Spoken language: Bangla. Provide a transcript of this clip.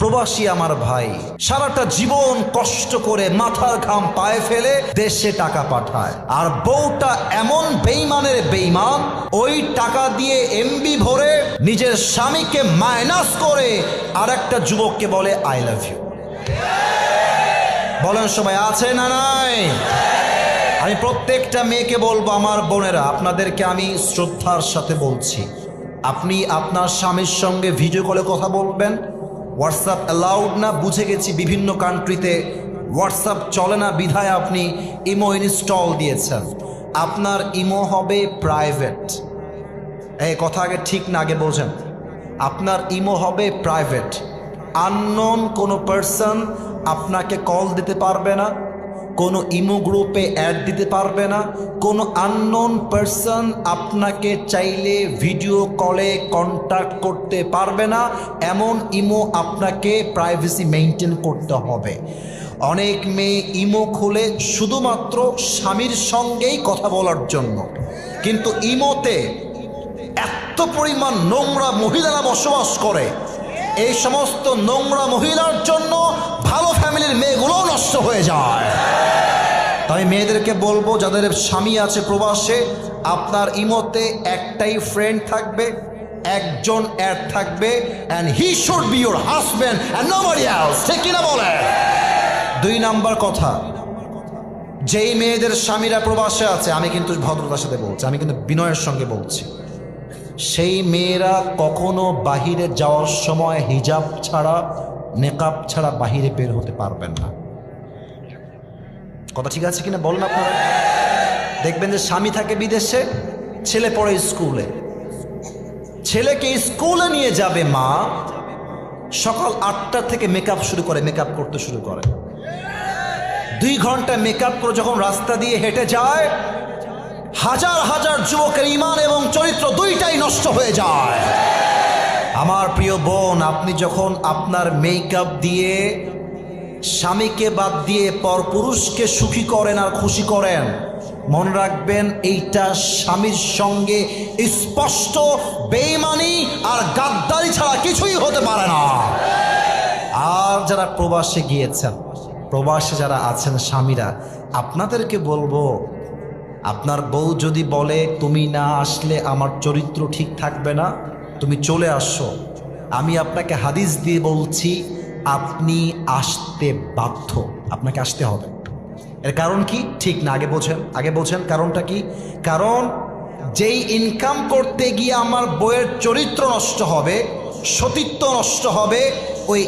প্রবাসী আমার ভাই সারাটা জীবন কষ্ট করে মাথার ঘাম পায়ে ফেলে দেশে টাকা পাঠায়, আর বউটা এমন বেঈমানের বেঈমান, ওই টাকা দিয়ে এমবি ভরে নিজের স্বামীকে মাইনাস করে আর একটা যুবককে বলে আই লাভ ইউ। বলেন সবাই আছে না নাই? আমি প্রত্যেকটা মেয়েকে বলবো, আমার বোনেরা, আপনাদেরকে আমি শ্রদ্ধার সাথে বলছি, আপনি আপনার স্বামীর সঙ্গে ভিডিও কলে কথা বলবেন। হোয়াটসঅ্যাপ অ্যালাউড না, বুঝে গেছি বিভিন্ন কান্ট্রিতে হোয়াটসঅ্যাপ চলে না, বিধায় আপনি ইমো ইনস্টল দিয়েছেন। আপনার ইমো হবে প্রাইভেট। এই কথা আগে ঠিক না, আগে বোঝেন। আপনার ইমো হবে প্রাইভেট। আননোন কোনো পারসন আপনাকে কল দিতে পারবে না, কোনো ইমো গ্রুপে অ্যাড দিতে পারবে না, কোনো আননোন পারসন আপনাকে চাইলে ভিডিও কলে কন্ট্যাক্ট করতে পারবে না। এমন ইমো আপনাকে প্রাইভেসি মেনটেন করতে হবে। অনেক মেয়ে ইমো খুলে শুধুমাত্র স্বামীর সঙ্গেই কথা বলার জন্য, কিন্তু ইমোতে এত পরিমাণ নোংরা মহিলারা বসবাস করে, এই সমস্ত নোংরা মহিলার জন্য ভালো ফ্যামিলির মেয়েগুলোও নষ্ট হয়ে যায়। তাই মেয়েদেরকে বলবো, যাদের স্বামী আছে প্রবাসে, আপনার ইমোতে একটাই ফ্রেন্ড থাকবে, একজন অ্যাড থাকবে, and he should be your husband and nobody else. ঠিক কিনা বলে? 2 নাম্বার কথা, যেই মেয়েদের স্বামীরা প্রবাসে আছে, আমি কিন্তু ভদ্রতার সাথে বলছি, আমি কিন্তু বিনয়ের সঙ্গে বলছি, সেই মেয়েরা কখনো বাহিরে যাওয়ার সময় হিজাব ছাড়া, নেকাব ছাড়া বাহিরে বের হতে পারবেন না। কথা ঠিক আছে কিনা বলেন আপনারা? দেখবেন যে স্বামী থাকে বিদেশে, ছেলে পড়ে স্কুলে, ছেলেকে স্কুলে নিয়ে যাবে মা, সকাল 8টা থেকে মেকআপ শুরু করে, মেকআপ করতে শুরু করে। 2 ঘন্টা মেকআপ করে যখন রাস্তা দিয়ে হেঁটে যায়, হাজার হাজার যুবকের ঈমান এবং চরিত্র দুইটাই নষ্ট হয়ে যায়। আমার প্রিয় বোন, আপনি যখন আপনার মেকআপ দিয়ে স্বামীকে বাদ দিয়ে পরপুরুষকে সুখী করেন আর খুশি করেন, মনে রাখবেন এইটা স্বামীর সঙ্গে স্পষ্ট বেঈমানি আর গাদ্দারি ছাড়া কিছুই হতে পারে না। আর যারা প্রবাসে গিয়েছেন, প্রবাসে যারা আছেন স্বামীরা, আপনাদেরকে বলবো, আপনার বউ যদি বলে তুমি না আসলে আমার চরিত্র ঠিক থাকবে না, তুমি চলে আসো, আমি আপনাকে হাদিস দিয়ে বলছি, আপনি আসতে বাধ্য, আপনাকে আসতে হবে। এর কারণ কি ঠিক না, আগে বোঝেন, আগে বোঝেন কারণটা কি। কারণ যেই ইনকাম করতে গিয়ে আমার বউয়ের চরিত্র নষ্ট হবে, সতীত্ব নষ্ট হবে, ওই